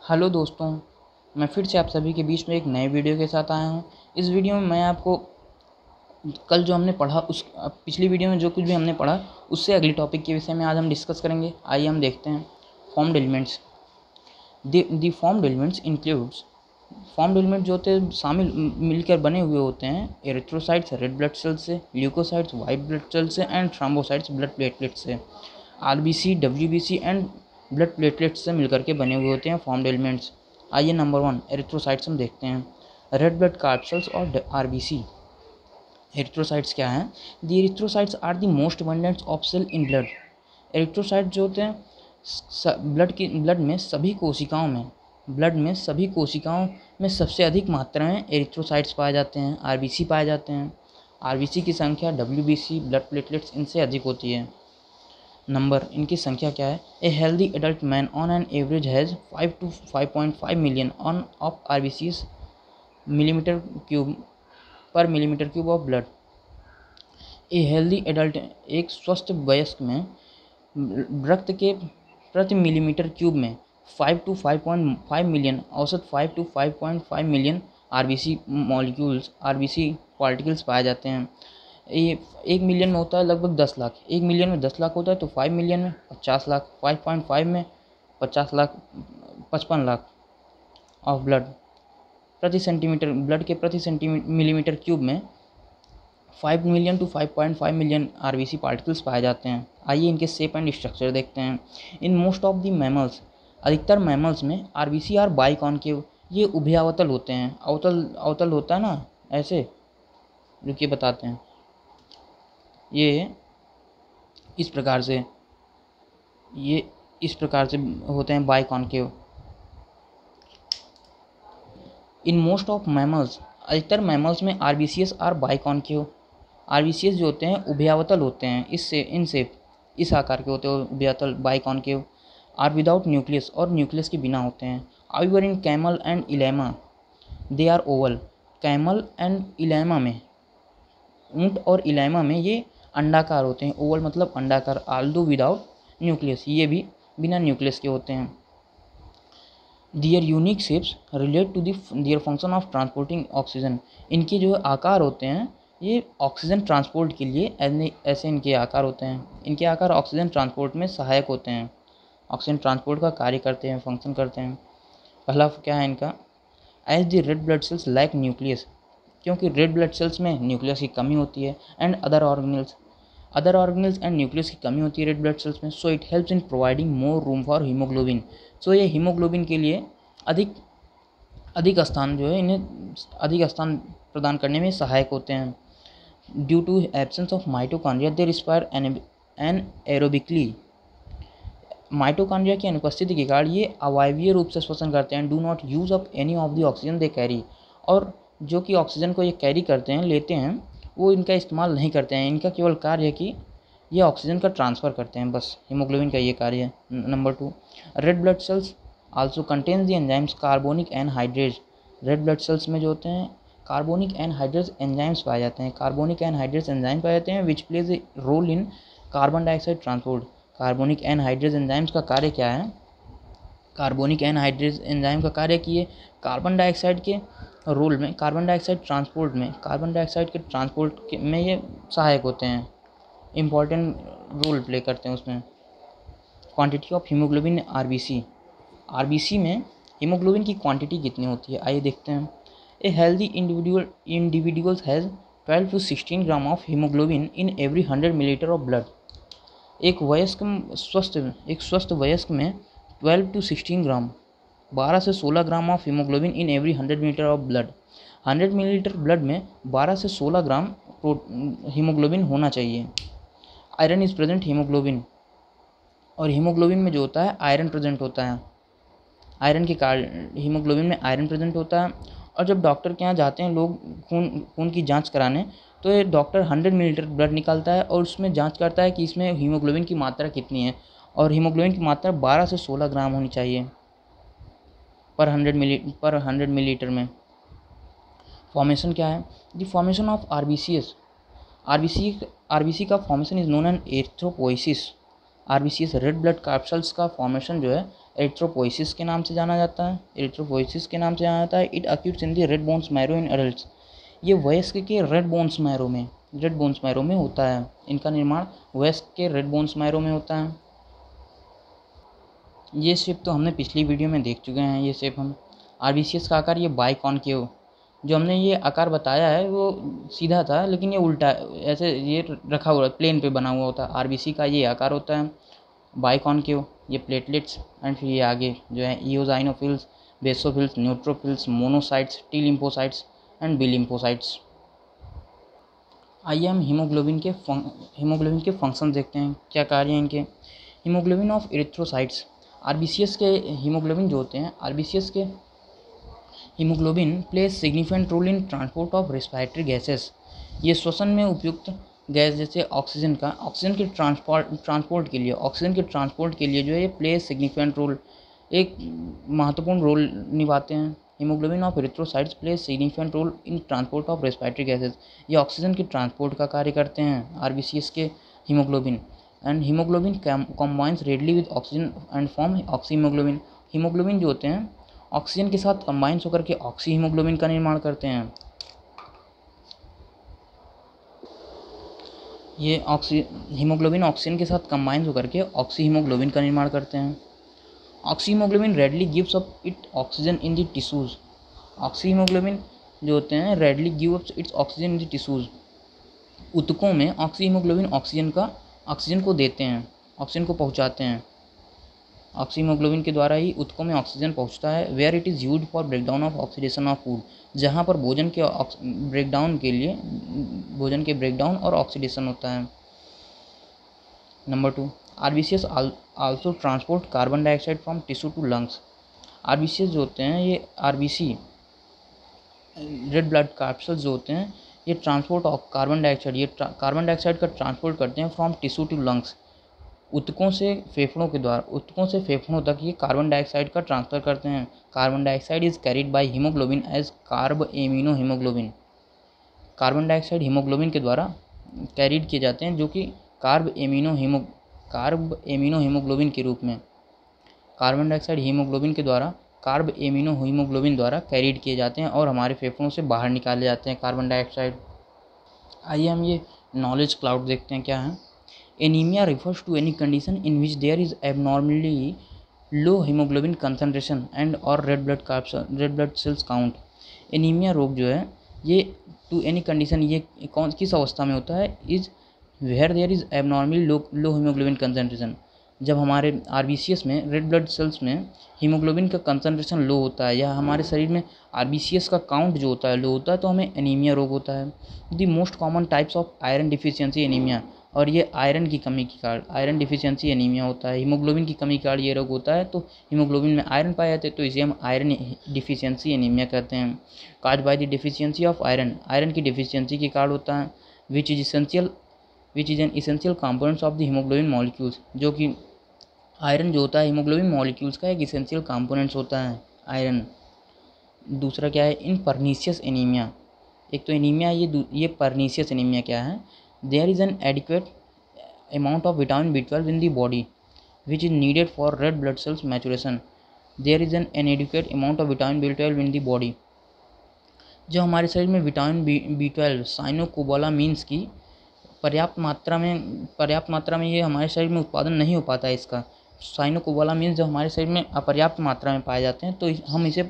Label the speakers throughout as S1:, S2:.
S1: Hello दोस्तों, मैं फिर से आप सभी के बीच में एक नए वीडियो के साथ आया हूँ। इस वीडियो में मैं आपको कल जो हमने पढ़ा उस पिछली वीडियो में जो कुछ भी हमने पढ़ा उससे अगले टॉपिक के विषय में आज हम डिस्कस करेंगे। आइए हम देखते हैं। Formed elements. The formed elements includes. Formed element जो होते हैं शामिल मिलकर बने हुए होते हैं एरिथ्रोसाइट्स रेड ब्लड सेल्स से, ल्यूकोसाइट्स वाइट ब्लड सेल्स से एंड थ्रोम्बोसाइट्स ब्लड प्लेटलेट्स से, RBC WBC and blood platelets से मिलकर के बने हुए होते हैं फॉर्म्ड एलिमेंट्स। आइए नंबर 1 एरिथ्रोसाइट्स हम देखते हैं। रेड ब्लड कार्ड और आरबीसी। एरिथ्रोसाइट्स क्या हैं? The erythrocytes are the most abundant of cell in blood. Erythrocyte जो होते हैं ब्लड में सभी कोशिकाओं में सबसे अधिक मात्रा में एरिथ्रोसाइट्स पाए जाते हैं, आरबीसी पाए जाते हैं। आरबीसी की संख्या डब्ल्यूबीसी ब्लड प्लेटलेट्स इनसे अधिक होती है। नंबर इनकी संख्या क्या है? A healthy adult man on an average has 5 to 5.5 million on off RBCs millimetre cube of blood. A healthy adult एक स्वस्थ वयस्क में रक्त के प्रति मिलीमीटर क्यूब में 5 to 5.5 मिलियन औसत 5 to 5.5 मिलियन आरबीसी पार्टिकल्स पाए जाते हैं। ये 1 मिलियन में होता है लगभग 10 लाख। 1 मिलियन में 10 लाख होता है तो 5 मिलियन में 50 लाख, 5.5 में 50 लाख, 55 लाख ऑफ ब्लड प्रति सेंटीमीटर। ब्लड के प्रति मिलीमीटर क्यूब में 5 million to 5.5 million RBC particles पाए जाते हैं। आइए इनके शेप एंड स्ट्रक्चर देखते हैं। In most of the mammals, अधिकतर मैमल्स में आरबीसी आर बाइकॉन्केव, ये उभयावतल होते हैं। अवतल होता है ना ऐसे, रुकिए बताते हैं। ये इस प्रकार से होते हैं बाइकॉन्केव। इन मोस्ट ऑफ मैमल्स, अधिकतर मैमल्स में आरबीसीएस आर बाइकॉन्केव। आरबीसीएस जो होते हैं उभयावतल होते हैं, इस आकार के होते हैं उभयावतल बाइकॉन्केव। आर विदाउट न्यूक्लियस, और न्यूक्लियस के बिना होते हैं। However in camel and llama they are oval. Camel and llama में, ऊंट और इलेमा में ये अंडाकार होते हैं। ओवल मतलब अंडाकार। आल्दो विदाउट न्यूक्लियस, ये भी बिना न्यूक्लियस के होते हैं। Their unique shapes relate to their function of transporting oxygen. इनके जो आकार होते हैं ये ऑक्सीजन ट्रांसपोर्ट के लिए ऐसे इनके आकार होते हैं। इनके आकार ऑक्सीजन ट्रांसपोर्ट में सहायक होते हैं, ऑक्सीजन ट्रांसपोर्ट का कार्य करते हैं, फंक्शन करते हैं। पहला क्या है इनका? As the red blood cells like nucleus, क्योंकि रेड ब्लड सेल्स में न्यूक्लियस की कमी होती है। And other organelles and nucleus की कमी होती है रेड ब्लड सेल्स में। So it helps in providing more room for haemoglobin. सो ये हीमोग्लोबिन के लिए अधिक स्थान जो है, इन्हें अधिक स्थान प्रदान करने में सहायक होते हैं। Due to absence of mitochondria they respire anaerobically. Mitochondria की अनुपस्थिति के कारण ये अवायवीय रूप से श्वसन करते हैं। Do not use up any of the oxygen they carry, और जो कि ऑक्सीजन को ये कैरी करते हैं, लेते हैं, वो इनका इस्तेमाल नहीं करते हैं। इनका केवल कार्य है कि ये ऑक्सीजन का ट्रांसफ़र करते हैं, बस हीमोग्लोबिन का ये कार्य है। Number 2 red blood sales also contains the enzymes carbonic anhydrase. Red blood cells में जो होते हैं कार्बोनिक एनहाइड्रेज एंजाइम्स पाए जाते हैं। कार्बोनिक एनहाइड्रेज एंजाइम पाए जाते हैं which plays a role in carbon dioxide transport. Carbonic anhydrase enzymes का कार्य क्या है? कार्बोनिक एनहाइड्रेज एंजाइम का कार्य कि ये कार्बन डाइऑक्साइड के रोल में, कार्बन डाइऑक्साइड के ट्रांसपोर्ट में ये सहायक होते हैं, इम्पॉर्टेंट रोल प्ले करते हैं उसमें। क्वांटिटी ऑफ हीमोग्लोबिन आरबीसी में हीमोग्लोबिन की क्वांटिटी कितनी होती है? आइए देखते हैं। A healthy individuals has 12 to 16 gram of haemoglobin in every 100 millilitre of blood. एक स्वस्थ वयस्क में 12 to 16 ग्राम, 12 से 16 gram of haemoglobin in every 100 millilitre of blood. 100 millilitre blood में 12 से 16 ग्राम हीमोग्लोबिन होना चाहिए। आयरन इज प्रेजेंट हीमोग्लोबिन, और हीमोग्लोबिन में जो होता है आयरन प्रेजेंट होता है। आयरन के कारण हीमोग्लोबिन में आयरन प्रेजेंट होता है। और जब डॉक्टर के यहाँ जाते हैं लोग खून की जांच कराने, तो ये डॉक्टर 100 मिलीलीटर ब्लड निकालता है और उसमें जांच करता है कि इसमें हीमोग्लोबिन की मात्रा कितनी है, और हीमोग्लोबिन की मात्रा 12 से 16 ग्राम होनी चाहिए पर 100 मिलीलीटर में। फॉर्मेशन क्या है? द फॉर्मेशन ऑफ आरबीसी का formation is known an erythropoiesis. RBCs red blood carpals का फॉर्मेशन जो है एरिथ्रोपोइसिस के नाम से जाना जाता है, एरिथ्रोपोइसिस के नाम से जाना जाता है। It occurs in the red bones marrow in adults, ये वयस्क के रेड बोन्स मैरो में होता है। इनका निर्माण वयस्क के रेड बोन्स मैरो में होता है। ये शेप तो हमने पिछली वीडियो में देख चुके हैं। ये शेप हम आरबीसीएस का आकार ये बाइकॉनकेव, जो हमने ये आकार बताया है वो सीधा था, लेकिन ये उल्टा ऐसे ये रखा हुआ प्लेन पे बना हुआ होता है। आरबीसी का ये आकार होता है बाइकॉनकेव। ये प्लेटलेट्स एंड फिर ये आगे जो है eosinophils, basophils, neutrophils, monocytes, T lymphocytes and B lymphocytes. आइए हम हीमोग्लोबिन के फंक्शन देखते हैं, क्या कार्य हैं इनके। हीमोग्लोबिन ऑफ इरिथ्रोसाइट्स, आरबीसीएस के हीमोग्लोबिन जो होते हैं, आरबीसीएस के haemoglobin plays significant role in transport of respiratory gases, ये श्वसन में उपयुक्त गैस जैसे ऑक्सीजन के ट्रांसपोर्ट के लिए जो है ये प्लेज सिग्निफिकेंट रोल, एक महत्वपूर्ण रोल निभाते हैं। Haemoglobin of erythrocytes plays significant role in transport of respiratory gases, ये ऑक्सीजन के ट्रांसपोर्ट का कार्य करते हैं आरबीसीएस के haemoglobin. And haemoglobin combines readily with oxygen and form oxyhaemoglobin, haemoglobin जो होते हैं ऑक्सीजन के साथ कंबाइंस होकर के ऑक्सी हीमोग्लोबिन का निर्माण करते हैं। ये हीमोग्लोबिन ऑक्सीजन के साथ कंबाइंस होकर के ऑक्सी हीमोग्लोबिन का निर्माण करते हैं। Oxy haemoglobin readily gives up it oxygen in the tissues, oxy haemoglobin जो होते हैं readily give up its oxygen in the tissues, ऊतकों में ऑक्सी हीमोग्लोबिन ऑक्सीजन को देते हैं, ऑक्सीजन को पहुंचाते हैं। ऑक्सी हीमोग्लोबिन के द्वारा ही ऊतकों में ऑक्सीजन पहुंचता है। Where it is used for breakdown of oxidation of food, जहाँ पर भोजन के ब्रेकडाउन और ऑक्सीडेशन होता है। Number 2, RBCs also transport carbon dioxide from tissue to lungs, RBCs जो होते हैं ये आरबीसी रेड ब्लड कैप्सूल्स जो होते हैं ये ट्रांसपोर्ट ऑफ कार्बन डाइऑक्साइड का ट्रांसपोर्ट करते हैं फ्रॉम टिश्यू टू लंग्स, ऊतकों से फेफड़ों तक ये कार्बन डाइऑक्साइड का ट्रांसफ़र करते हैं। Carbon dioxide is carried by haemoglobin as carbamino haemoglobin, carbon dioxide haemoglobin के द्वारा कैरिड किए जाते हैं, जो कि कार्ब एमिनो हीमोग्लोबिन के रूप में कार्बन डाइऑक्साइड हीमोग्लोबिन के द्वारा कार्ब एमिनो हीमोग्लोबिन द्वारा कैरिड किए जाते हैं और हमारे फेफड़ों से बाहर निकाले जाते हैं कार्बन डाइऑक्साइड। आइए हम ये नॉलेज क्लाउड देखते हैं क्या है। Anaemia refers to any condition in which there is abnormally low hemoglobin concentration and or red blood cells count। Anaemia रोग जो है ये टू एनी कंडीशन ये किस अवस्था में होता है, is where there is abnormally low haemoglobin concentration, जब हमारे आरबीसीएस में रेड ब्लड सेल्स में हीमोग्लोबिन का कंसनट्रेशन लो होता है या हमारे शरीर में आरबीसीएस का काउंट जो होता है लो होता है तो हमें एनीमिया रोग होता है। The most common types of iron deficiency anaemia, और ये आयरन की कमी के कारण आयरन डिफिशियंसी एनीमिया होता है। हीमोग्लोबिन की कमी के कारण ये रोग होता है, तो हीमोग्लोबिन में आयरन पाए जाते हैं तो इसे हम आयरन डिफिशियंसी एनीमिया कहते हैं। Cause by the deficiency of iron की डिफिशियंसी के कारण होता है। Which is an essential components of the haemoglobin molecules, जो कि आयरन जो होता है हीमोग्लोबिन मॉलिक्यूल्स का एक इसेंशियल कंपोनेंट्स होता है आयरन। दूसरा क्या है, इन परनीशियस एनीमिया, एक तो एनीमिया ये परनीशियस एनीमिया क्या है, there is an adequate amount of vitamin B12 in the body which is needed for red blood cells maturation। there is an inadequate amount of vitamin B12 in the body, जो हमारे शरीर में vitamin B12 साइनोकोबालामीन्स की पर्याप्त मात्रा में ये हमारे शरीर में उत्पादन नहीं हो पाता है। इसका साइनोकोबालामीन्स जब हमारे शरीर में अपर्याप्त मात्रा में पाए जाते हैं तो हम इसे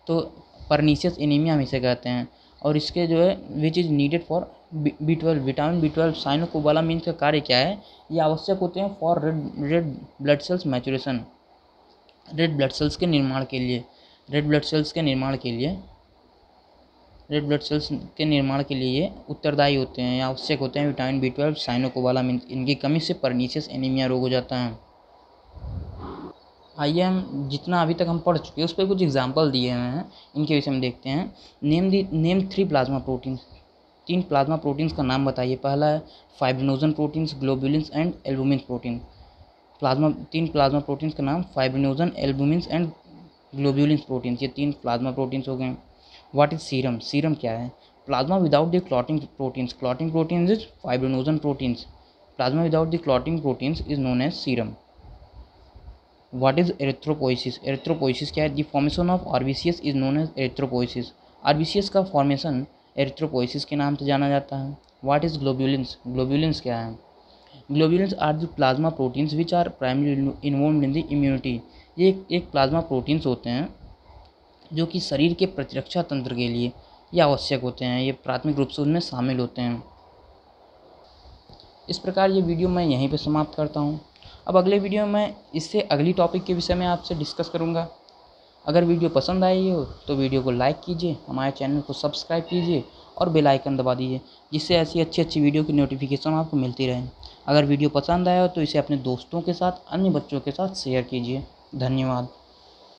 S1: परनीशियस एनीमिया हम इसे कहते हैं। और इसके जो है which is needed for B12 vitamin B12 साइनोकोबालामीन्स का कार्य क्या है, ये आवश्यक होते हैं for red blood sales maturation, red blood sales के निर्माण के लिए ये उत्तरदायी होते हैं या आवश्यक होते हैं विटामिन B12 साइनोकोबालामीन्स। इनकी कमी से परनीशियस एनीमिया रोग हो जाता है। आइए हम जितना अभी तक हम पढ़ चुके हैं उस पर कुछ एग्जाम्पल दिए हुए हैं, इनके विषय में देखते हैं। Name 3 plasma proteins, 3 plasma proteins का नाम बताइए। पहला है fibrinogen proteins, ग्लोब्यूलिन्स and albumin protein. 3 plasma proteins का नाम फाइब्रिनोजन, एल्बुमिन्स एंड ग्लोब्यूलिन्स प्रोटीन्स, ये 3 प्लाज्मा प्रोटीन्स हो गए। व्हाट इज सीरम, सीरम क्या है, plasma without the clotting proteins is fibrinogen proteins, plasma without the clotting proteins is known as serum. What is erythropoiesis? Erythropoiesis क्या है? The formation of RBCs is known as erythropoiesis. RBCs का formation erythropoiesis के नाम से जाना जाता है। What is ग्लोब्यूलिन्स? Globulins क्या है? Globulins are the plasma proteins which are primary involve in the immunity. ये एक प्लाज्मा प्रोटीन्स होते हैं जो कि शरीर के प्रतिरक्षा तंत्र के लिए ये आवश्यक होते हैं, ये प्राथमिक रूप से उनमें शामिल होते हैं। इस प्रकार ये वीडियो मैं यहीं पे समाप्त करता हूँ। अब अगले वीडियो में मैं इससे अगली टॉपिक के विषय में आपसे डिस्कस करूँगा। अगर वीडियो पसंद आई हो तो वीडियो को लाइक कीजिए, हमारे चैनल को सब्सक्राइब कीजिए और बेल आइकन दबा दीजिए, जिससे ऐसी अच्छी वीडियो की नोटिफिकेशन आपको मिलती रहे। अगर वीडियो पसंद आया हो तो इसे अपने दोस्तों के साथ, अन्य बच्चों के साथ शेयर कीजिए। धन्यवाद।